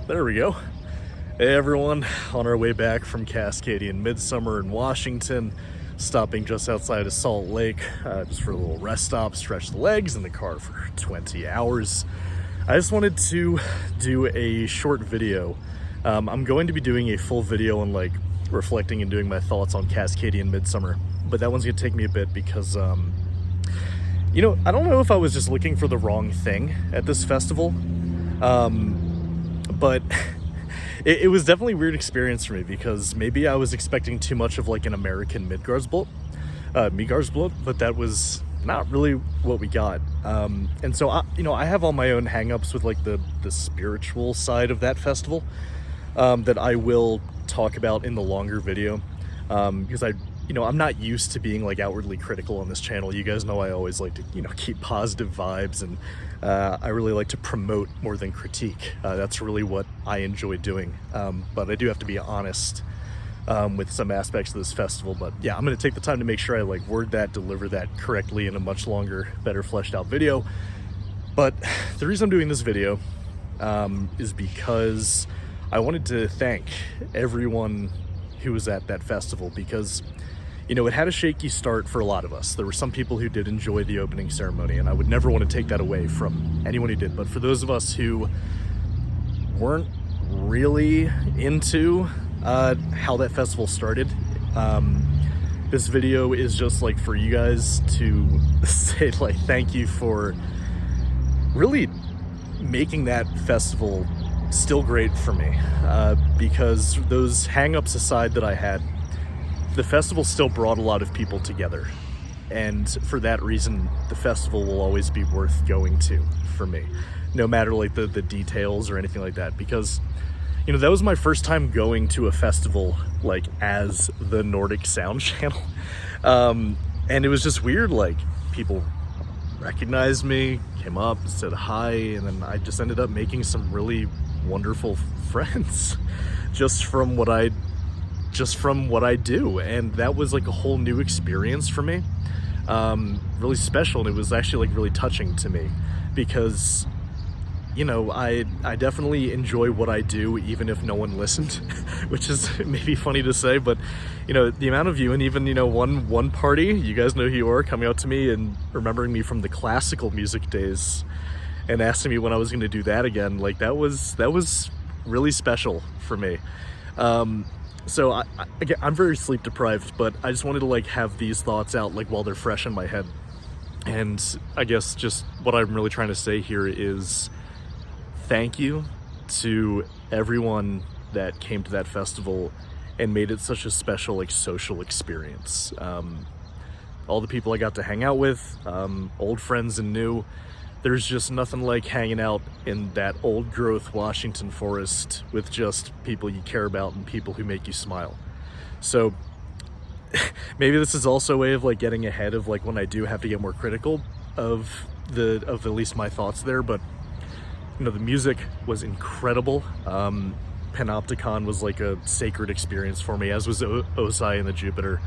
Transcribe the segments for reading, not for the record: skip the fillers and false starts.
There we go. Hey everyone, on our way back from Cascadian Midsummer in Washington, stopping just outside of Salt Lake, just for a little rest stop, stretch the legs in the car for 20 hours. I just wanted to do a short video. I'm going to be doing a full video on reflecting and doing my thoughts on Cascadian Midsummer, but that one's gonna take me a bit because I don't know if I was just looking for the wrong thing at this festival, but it was definitely a weird experience for me because maybe I was expecting too much of an American Midgardsblot, but that was not really what we got. And so I have all my own hangups with the spiritual side of that festival that I will talk about in the longer video, because I'm not used to being outwardly critical on this channel. You guys know I always like to keep positive vibes, and I really like to promote more than critique. That's really what I enjoy doing, but I do have to be honest with some aspects of this festival. But yeah, I'm gonna take the time to make sure I word that, deliver that correctly in a much longer, better fleshed out video. But the reason I'm doing this video is because I wanted to thank everyone who was at that festival, because it had a shaky start for a lot of us. There were some people who did enjoy the opening ceremony, and I would never want to take that away from anyone who did. But for those of us who weren't really into how that festival started, this video is just for you guys to say thank you for really making that festival still great for me, because those hang-ups aside that I had, the festival still brought a lot of people together, and for that reason the festival will always be worth going to for me, no matter the details or anything like that, because that was my first time going to a festival as the Nordic Sound Channel, and it was just weird. People recognized me, came up, said hi, and then I just ended up making some really wonderful friends just from what I do, and that was a whole new experience for me, really special. And it was actually really touching to me, because I definitely enjoy what I do even if no one listened, which is maybe funny to say, but the amount of you, and even one party, you guys know who you are, coming out to me and remembering me from the classical music days and asking me when I was going to do that again, that was really special for me. So again, I'm very sleep deprived, but I just wanted to have these thoughts out while they're fresh in my head. And I guess just what I'm really trying to say here is thank you to everyone that came to that festival and made it such a special social experience. All the people I got to hang out with, old friends and new. There's just nothing like hanging out in that old growth Washington forest with just people you care about and people who make you smile. So maybe this is also a way of getting ahead of when I do have to get more critical of at least my thoughts there. But the music was incredible. Panopticon was a sacred experience for me, as was Osai and the Jupiter.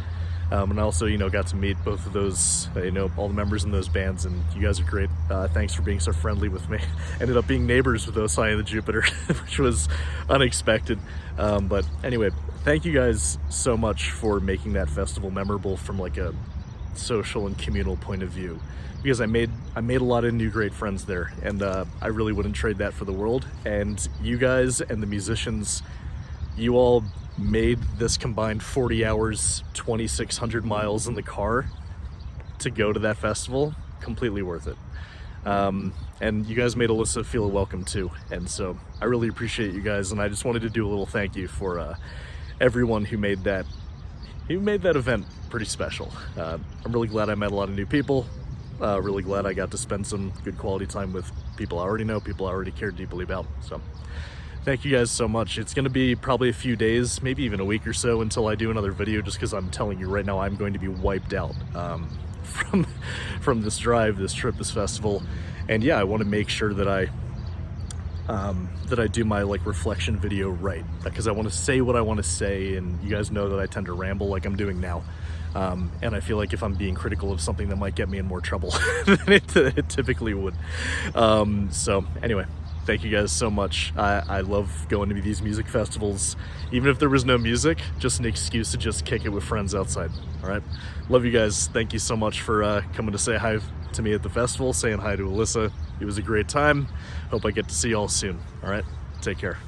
And I also, got to meet both of those, all the members in those bands, and you guys are great. Thanks for being so friendly with me. Ended up being neighbors with Osai and the Jupiter, which was unexpected. But anyway, thank you guys so much for making that festival memorable from a social and communal point of view, because I made a lot of new great friends there, and I really wouldn't trade that for the world. And you guys and the musicians, you all made this combined 40 hours, 2,600 miles in the car to go to that festival completely worth it. And you guys made Alyssa feel welcome too, and so I really appreciate you guys, and I just wanted to do a little thank you for everyone who made that event pretty special. I'm really glad I met a lot of new people, really glad I got to spend some good quality time with people I already know, people I already care deeply about. So thank you guys so much. It's going to be probably a few days, maybe even a week or so, until I do another video, just because I'm telling you right now I'm going to be wiped out from this drive, this trip, this festival. And yeah, I want to make sure that I do my reflection video right, because I want to say what I want to say, and you guys know that I tend to ramble like I'm doing now. And I feel like if I'm being critical of something, that might get me in more trouble than it typically would. So anyway, thank you guys so much. I love going to these music festivals. Even if there was no music, just an excuse to just kick it with friends outside. All right, love you guys. Thank you so much for coming to say hi to me at the festival, saying hi to Alyssa. It was a great time. Hope I get to see y'all soon. All right, take care.